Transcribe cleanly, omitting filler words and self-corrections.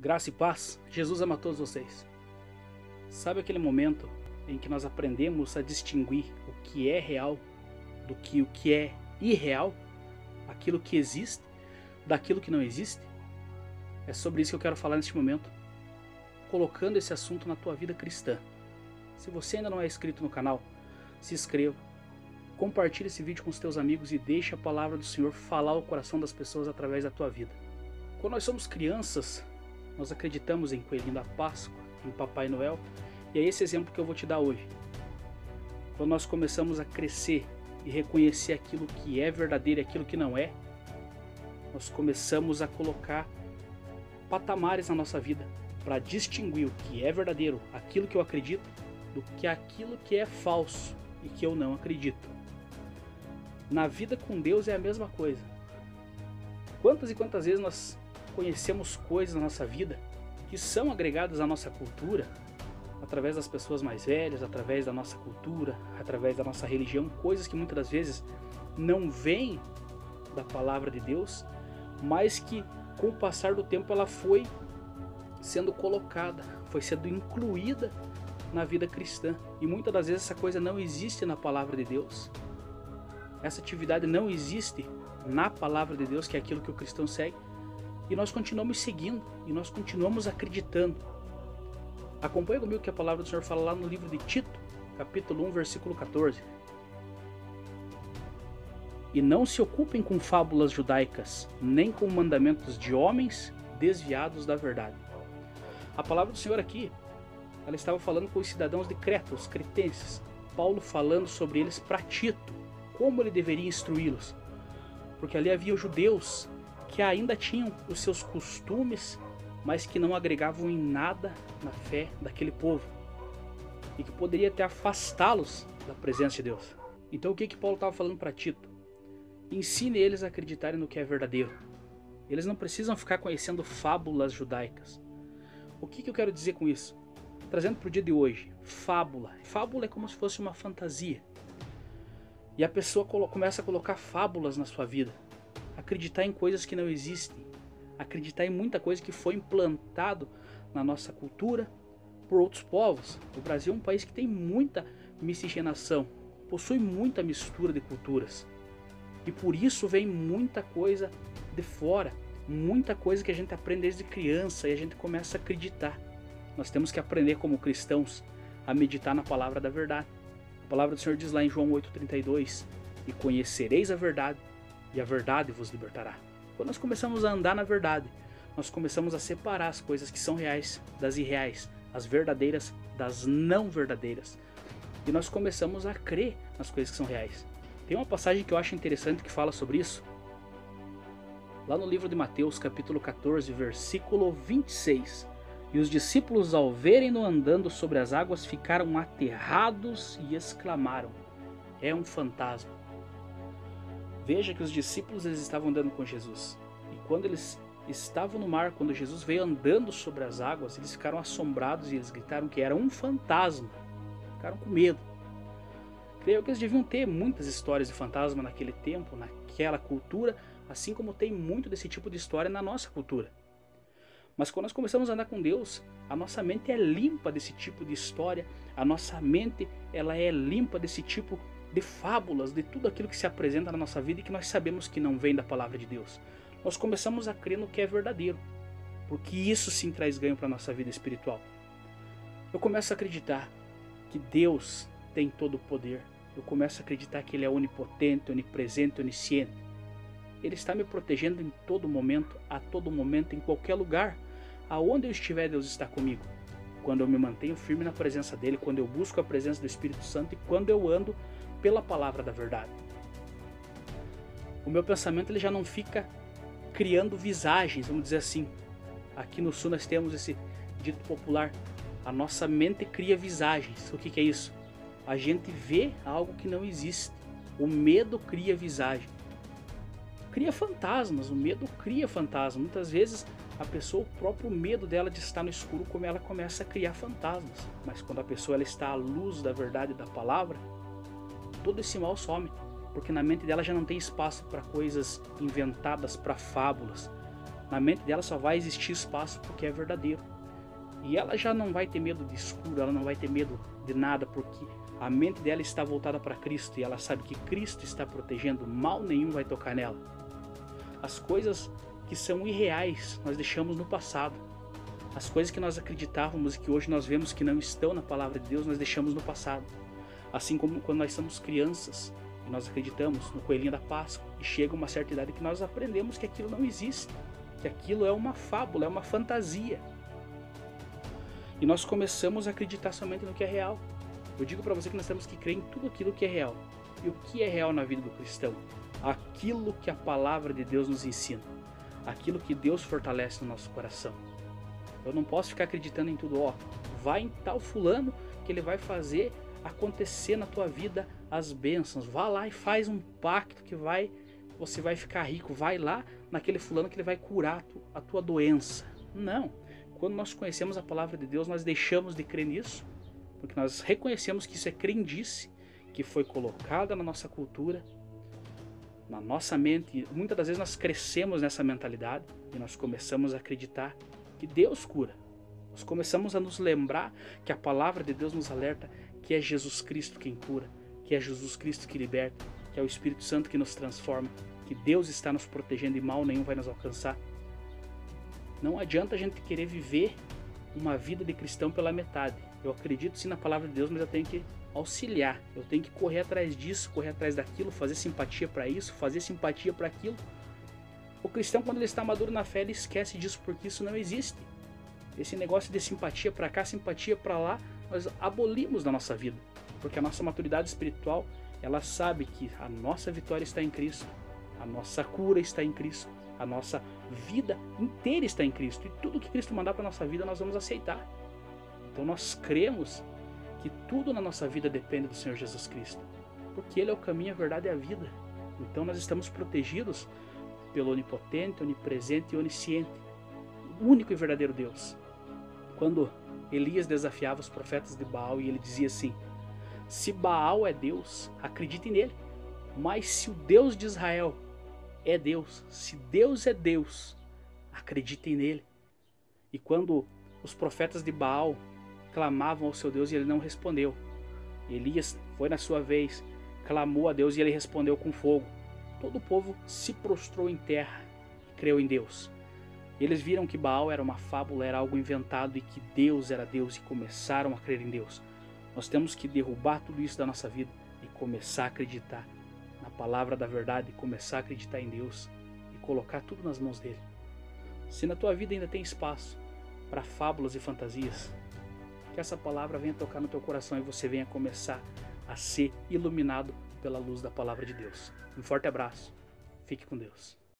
Graça e paz, Jesus ama todos vocês. Sabe aquele momento em que nós aprendemos a distinguir o que é real do que o que é irreal? Aquilo que existe daquilo que não existe? É sobre isso que eu quero falar neste momento, colocando esse assunto na tua vida cristã. Se você ainda não é inscrito no canal, se inscreva, compartilhe esse vídeo com os teus amigos e deixe a palavra do Senhor falar ao coração das pessoas através da tua vida. Quando nós somos crianças, nós acreditamos em Coelhinho da Páscoa, em Papai Noel, e é esse exemplo que eu vou te dar hoje. Quando nós começamos a crescer e reconhecer aquilo que é verdadeiro e aquilo que não é, nós começamos a colocar patamares na nossa vida para distinguir o que é verdadeiro, aquilo que eu acredito, do que aquilo que é falso e que eu não acredito. Na vida com Deus é a mesma coisa. Quantas e quantas vezes nós conhecemos coisas na nossa vida que são agregadas à nossa cultura, através das pessoas mais velhas, através da nossa cultura, através da nossa religião, coisas que muitas das vezes não vêm da palavra de Deus, mas que com o passar do tempo ela foi sendo colocada, foi sendo incluída na vida cristã. E muitas das vezes essa coisa não existe na palavra de Deus. Essa atividade não existe na palavra de Deus, que é aquilo que o cristão segue. E nós continuamos seguindo, e nós continuamos acreditando. Acompanhe comigo que a palavra do Senhor fala lá no livro de Tito, capítulo 1, versículo 14. E não se ocupem com fábulas judaicas, nem com mandamentos de homens desviados da verdade. A palavra do Senhor aqui, ela estava falando com os cidadãos de Creta, os cretenses. Paulo falando sobre eles para Tito, como ele deveria instruí-los. Porque ali havia os judeus que ainda tinham os seus costumes, mas que não agregavam em nada na fé daquele povo, e que poderia até afastá-los da presença de Deus. Então o que Paulo estava falando para Tito? Ensine eles a acreditarem no que é verdadeiro. Eles não precisam ficar conhecendo fábulas judaicas. O que eu quero dizer com isso? Trazendo para o dia de hoje, fábula. Fábula é como se fosse uma fantasia. E a pessoa começa a colocar fábulas na sua vida. Acreditar em coisas que não existem, acreditar em muita coisa que foi implantado na nossa cultura por outros povos. O Brasil é um país que tem muita miscigenação, possui muita mistura de culturas, e por isso vem muita coisa de fora, muita coisa que a gente aprende desde criança e a gente começa a acreditar. Nós temos que aprender como cristãos a meditar na palavra da verdade. A palavra do Senhor diz lá em João 8,32: e conhecereis a verdade, e a verdade vos libertará. Quando nós começamos a andar na verdade, nós começamos a separar as coisas que são reais das irreais, as verdadeiras das não verdadeiras. E nós começamos a crer nas coisas que são reais. Tem uma passagem que eu acho interessante que fala sobre isso. Lá no livro de Mateus, capítulo 14, versículo 26. E os discípulos, ao verem-no andando sobre as águas, ficaram aterrados e exclamaram: é um fantasma. Veja que os discípulos eles estavam andando com Jesus. E quando eles estavam no mar, quando Jesus veio andando sobre as águas, eles ficaram assombrados e eles gritaram que era um fantasma. Ficaram com medo. Creio que eles deviam ter muitas histórias de fantasma naquele tempo, naquela cultura, assim como tem muito desse tipo de história na nossa cultura. Mas quando nós começamos a andar com Deus, a nossa mente é limpa desse tipo de história, a nossa mente ela é limpa desse tipo de fábulas, de tudo aquilo que se apresenta na nossa vida e que nós sabemos que não vem da palavra de Deus. Nós começamos a crer no que é verdadeiro, porque isso sim traz ganho para a nossa vida espiritual. Eu começo a acreditar que Deus tem todo o poder. Eu começo a acreditar que Ele é onipotente, onipresente, onisciente. Ele está me protegendo em todo momento, a todo momento, em qualquer lugar. Aonde eu estiver, Deus está comigo. Quando eu me mantenho firme na presença dEle, quando eu busco a presença do Espírito Santo e quando eu ando pela palavra da verdade. O meu pensamento ele já não fica criando visagens, vamos dizer assim. Aqui no sul nós temos esse dito popular: a nossa mente cria visagens. O que é isso? A gente vê algo que não existe. O medo cria visagem. Cria fantasmas, o medo cria fantasmas. Muitas vezes a pessoa, o próprio medo dela de estar no escuro, como ela começa a criar fantasmas. Mas quando a pessoa ela está à luz da verdade da palavra, todo esse mal some, porque na mente dela já não tem espaço para coisas inventadas, para fábulas. na mente dela só vai existir espaço porque é verdadeiro. E ela já não vai ter medo de escuro, ela não vai ter medo de nada, porque a mente dela está voltada para Cristo e ela sabe que Cristo está protegendo, mal nenhum vai tocar nela. As coisas que são irreais nós deixamos no passado. As coisas que nós acreditávamos e que hoje nós vemos que não estão na palavra de Deus, nós deixamos no passado. Assim como quando nós somos crianças e nós acreditamos no coelhinho da Páscoa e chega uma certa idade que nós aprendemos que aquilo não existe, que aquilo é uma fábula, é uma fantasia. E nós começamos a acreditar somente no que é real. Eu digo para você que nós temos que crer em tudo aquilo que é real. E o que é real na vida do cristão? Aquilo que a palavra de Deus nos ensina. Aquilo que Deus fortalece no nosso coração. Eu não posso ficar acreditando em tudo. Vai em tal fulano que ele vai fazer acontecer na tua vida as bênçãos. Vá lá e faz um pacto que você vai ficar rico. Vai lá naquele fulano que ele vai curar a tua doença. Não. Quando nós conhecemos a palavra de Deus, nós deixamos de crer nisso, porque nós reconhecemos que isso é crendice, que foi colocada na nossa cultura, na nossa mente. Muitas das vezes nós crescemos nessa mentalidade e nós começamos a acreditar que Deus cura. Nós começamos a nos lembrar que a palavra de Deus nos alerta que é Jesus Cristo quem cura, que é Jesus Cristo que liberta, que é o Espírito Santo que nos transforma, que Deus está nos protegendo e mal nenhum vai nos alcançar. Não adianta a gente querer viver uma vida de cristão pela metade. Eu acredito sim na palavra de Deus, mas eu tenho que auxiliar. Eu tenho que correr atrás disso, correr atrás daquilo, fazer simpatia para isso, fazer simpatia para aquilo. O cristão, quando ele está maduro na fé, ele esquece disso, porque isso não existe. Esse negócio de simpatia para cá, simpatia para lá, nós abolimos da nossa vida. Porque a nossa maturidade espiritual, ela sabe que a nossa vitória está em Cristo, a nossa cura está em Cristo, a nossa vida inteira está em Cristo. E tudo que Cristo mandar para a nossa vida, nós vamos aceitar. Então nós cremos que tudo na nossa vida depende do Senhor Jesus Cristo. Porque Ele é o caminho, a verdade e a vida. Então nós estamos protegidos pelo onipotente, onipresente e onisciente, o único e verdadeiro Deus. Quando Elias desafiava os profetas de Baal e ele dizia assim: se Baal é Deus, acredite nele. Mas se o Deus de Israel é Deus, se Deus é Deus, acreditem nele. E quando os profetas de Baal clamavam ao seu Deus e ele não respondeu, Elias foi na sua vez, clamou a Deus e ele respondeu com fogo. Todo o povo se prostrou em terra e creu em Deus. Eles viram que Baal era uma fábula, era algo inventado e que Deus era Deus e começaram a crer em Deus. Nós temos que derrubar tudo isso da nossa vida e começar a acreditar na palavra da verdade, começar a acreditar em Deus e colocar tudo nas mãos dele. Se na tua vida ainda tem espaço para fábulas e fantasias, que essa palavra venha tocar no teu coração e você venha começar a ser iluminado pela luz da palavra de Deus. Um forte abraço. Fique com Deus.